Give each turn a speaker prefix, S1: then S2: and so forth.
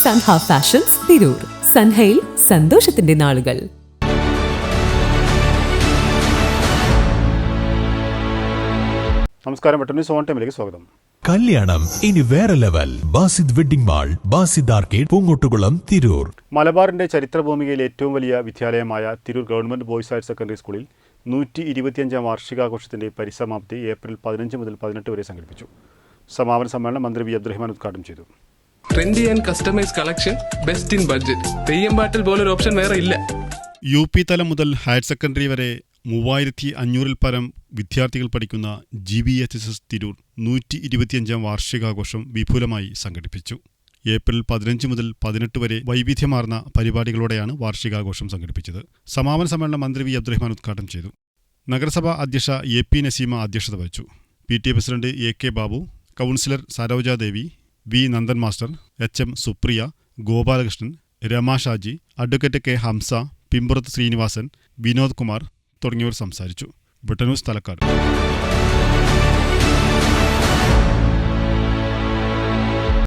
S1: Sanha fashions Tirur. സൻഹയിൽ സന്തോഷത്തിന്റെ നാളുകൾ.
S2: നമസ്കാരം. വെട്ടന്യൂസ് ഓൺ ടൈമിലേക്ക് സ്വാഗതം.
S3: കല്യാണം ഇനി വേറെ level. Basid wedding mall, Basid arcade, Poongottukulam, Tirur.
S2: മലബാറിന്റെ ചരിത്രഭൂമികയിൽ ഏറ്റവും വലിയ വിദ്യാലയമായ Tirur government boys higher secondary സ്കൂളിൽ 125 വാർഷികാഘോഷത്തിന്റെ പരിസമാപ്തി ഏപ്രിൽ 15 മുതൽ 18 വരെ സംഘടിപ്പിച്ചു. സമാപന സമ്മേളനം മന്ത്രി വി അബ്ദുറഹ്മാൻ ഉദ്ഘാടനം ചെയ്തു.
S4: Trendy and customise collection, best in budget. Theyyam പാട്ടിൽ പോലൊരു ഓപ്ഷൻ വേറെ ഇല്ല.
S5: UP തലം മുതൽ ഹയർ സെക്കൻഡറി വരെ 3500-ൽ പരം വിദ്യാർത്ഥികൾ പഠിക്കുന്ന GBHSS തിരൂർ 125 വാർഷികാഘോഷം വിപുലമായി സംഘടിപ്പിച്ചു. ഏപ്രിൽ 15 മുതൽ 18 വരെ വൈവിധ്യമാർന്ന പരിപാടികളോടെയാണ് വാർഷികാഘോഷം സംഘടിപ്പിച്ചത്. സമാപന സമ്മേളനം മന്ത്രി വി അബ്ദുറഹ്മാൻ ഉദ്ഘാടനം ചെയ്തു. നഗരസഭാ അധ്യക്ഷ AP നസീമ അധ്യക്ഷത വഹിച്ചു. PTA president AK Babu, councillor Sarojadevi, V Nandan master, HM Supriya, Gopalakrishnan, Rama Shaji, advocate K Hamsa, Pimpurath Srinivasan, Vinod Kumar തുടങ്ങിയവർ സംസാരിച്ചു. വെട്ടന്യൂസ് തലക്കാട്.